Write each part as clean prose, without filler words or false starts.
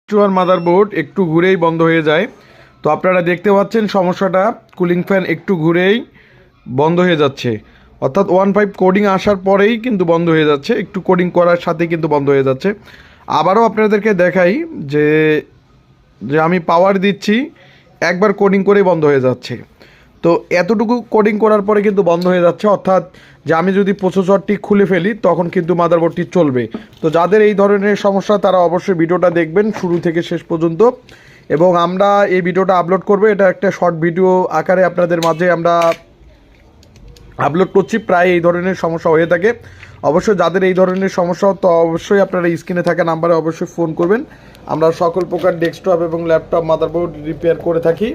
Virtual motherboard একটু ঘুরেই বন্ধ হয়ে যায়। তো আপনারা দেখতে পাচ্ছেন সমস্যাটা, কুলিং ফ্যান একটু ঘুরেই বন্ধ হয়ে যাচ্ছে, অর্থাৎ 1.5 কোডিং আসার পরেই কিন্তু বন্ধ হয়ে যাচ্ছে, একটু কোডিং করার সাথে কিন্তু বন্ধ হয়ে যাচ্ছে। আবারও আপনাদেরকে দেখাই যে যে আমি পাওয়ার দিচ্ছি, একবার কোডিং করেই বন্ধ হয়ে যাচ্ছে। তো এতটুকু কোডিং করার পরে কিন্তু বন্ধ হয়ে যাচ্ছে, অর্থাৎ যে আমি যদি প্রসেসরটি খুলে ফেলি তখন কিন্তু মাদারবোর্ডটি চলবে। তো যাদের এই ধরনের সমস্যা তারা অবশ্যই ভিডিওটা দেখবেন শুরু থেকে শেষ পর্যন্ত, এবং আমরা এই ভিডিওটা আপলোড করব, এটা একটা শর্ট ভিডিও আকারে আপনাদের মাঝে আমরা আপলোড করছি। প্রায় এই ধরনের সমস্যা হয়ে থাকে। অবশ্যই যাদের এই ধরনের সমস্যা, তো অবশ্যই আপনারা স্ক্রিনে থাকা নাম্বারে অবশ্যই ফোন করবেন। আমরা সকল প্রকার ডেস্কটপ এবং ল্যাপটপ মাদারবোর্ড রিপেয়ার করে থাকি।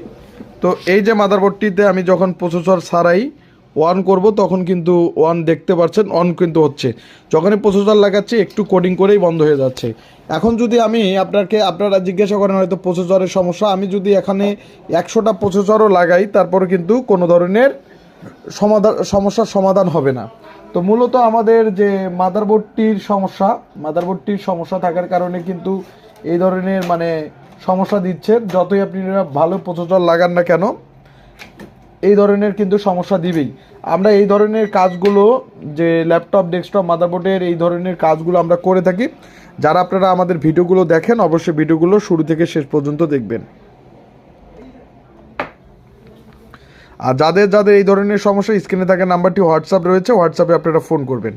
তো এই যে মাদারবোর্ডটিতে আমি যখন প্রসেসর ছাড়াই অন করব তখন কিন্তু অন দেখতে পাচ্ছেন, অন কিন্তু হচ্ছে। যখনই প্রসেসর লাগাচ্ছি একটু কোডিং করেই বন্ধ হয়ে যাচ্ছে। এখন যদি আমি আপনারা জিজ্ঞাসা করেন হয়তো প্রসেসরের সমস্যা, আমি যদি এখানে 100টা প্রসেসরও লাগাই তারপরে কিন্তু কোনো ধরনের সমস্যার সমাধান হবে না। তো মূলত আমাদের যে মাদারবোর্ডটির সমস্যা থাকার কারণে কিন্তু এই ধরনের সমস্যা দিচ্ছে। যতই আপনি ভালো প্রসেসর লাগান না কেন এই ধরনের কিন্তু সমস্যা দিবেই। আমরা এই ধরনের কাজগুলো, যে ল্যাপটপ ডেস্কটপ মাদারবোর্ডের এই ধরনের কাজগুলো আমরা করে থাকি। যারা আপনারা আমাদের ভিডিওগুলো দেখেন অবশ্যই ভিডিওগুলো শুরু থেকে শেষ পর্যন্ত দেখবেন। আর যাদের যাদের এই ধরনের সমস্যা, স্ক্রিনে থাকা নাম্বারটি হোয়াটসঅ্যাপ রয়েছে, হোয়াটসঅ্যাপে আপনারা ফোন করবেন।